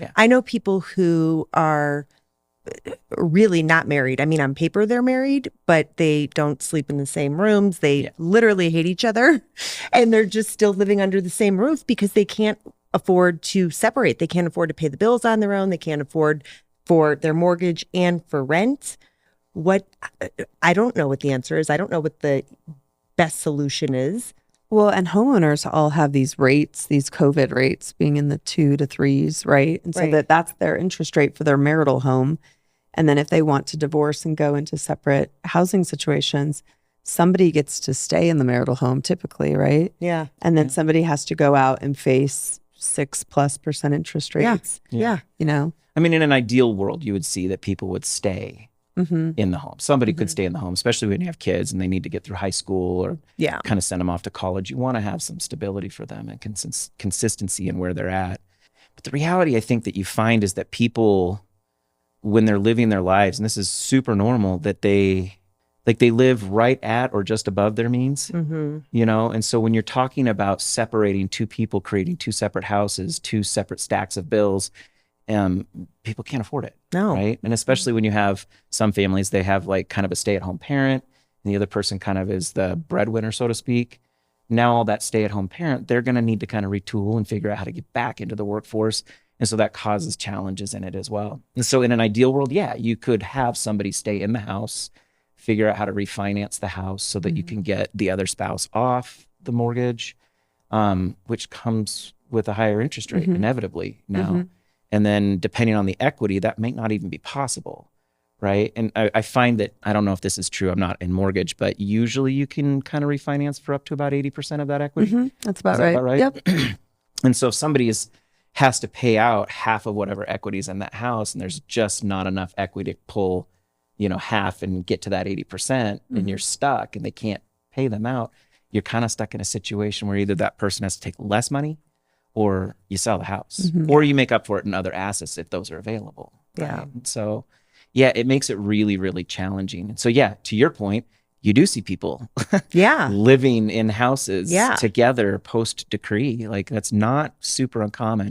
Yeah. I know people who are really not married. I mean, on paper they're married, but they don't sleep in the same rooms. They literally hate each other, and they're just still living under the same roof because they can't afford to separate. They can't afford to pay the bills on their own. They can't afford for their mortgage and for rent. What I don't know what the answer is. I don't know what the best solution is. Well, and homeowners all have these rates, these COVID rates being in the 2 to 3s, right? And so that's their interest rate for their marital home. And then if they want to divorce and go into separate housing situations, somebody gets to stay in the marital home typically, right? Yeah. And then somebody has to go out and face 6+% interest rates. Yeah. You know? I mean, in an ideal world, you would see that people would stay in the home. Somebody could stay in the home, especially when you have kids and they need to get through high school or kind of send them off to college. You want to have some stability for them and consistency in where they're at. But the reality I think that you find is that people, when they're living their lives, and this is super normal, that they live right at or just above their means, you know? And so when you're talking about separating two people, creating two separate houses, two separate stacks of bills, people can't afford it. No. Right. And especially when you have some families, they have like kind of a stay-at-home parent and the other person kind of is the breadwinner, so to speak. Now all that stay-at-home parent, they're going to need to kind of retool and figure out how to get back into the workforce. And so that causes challenges in it as well. And so in an ideal world, yeah, you could have somebody stay in the house, figure out how to refinance the house so that you can get the other spouse off the mortgage, which comes with a higher interest rate inevitably now. And then depending on the equity, that may not even be possible, right? And I find that, I don't know if this is true, I'm not in mortgage, but usually you can kind of refinance for up to about 80% of that equity. That's about Is that right. about right? Yep. And so if somebody has to pay out half of whatever equity is in that house, and there's just not enough equity to pull, you know, half and get to that 80%, and you're stuck and they can't pay them out, you're kind of stuck in a situation where either that person has to take less money or you sell the house or you make up for it in other assets if those are available. Yeah. Right? And so, yeah, it makes it really, really challenging. And so, yeah, to your point, you do see people living in houses together post decree. Like that's not super uncommon.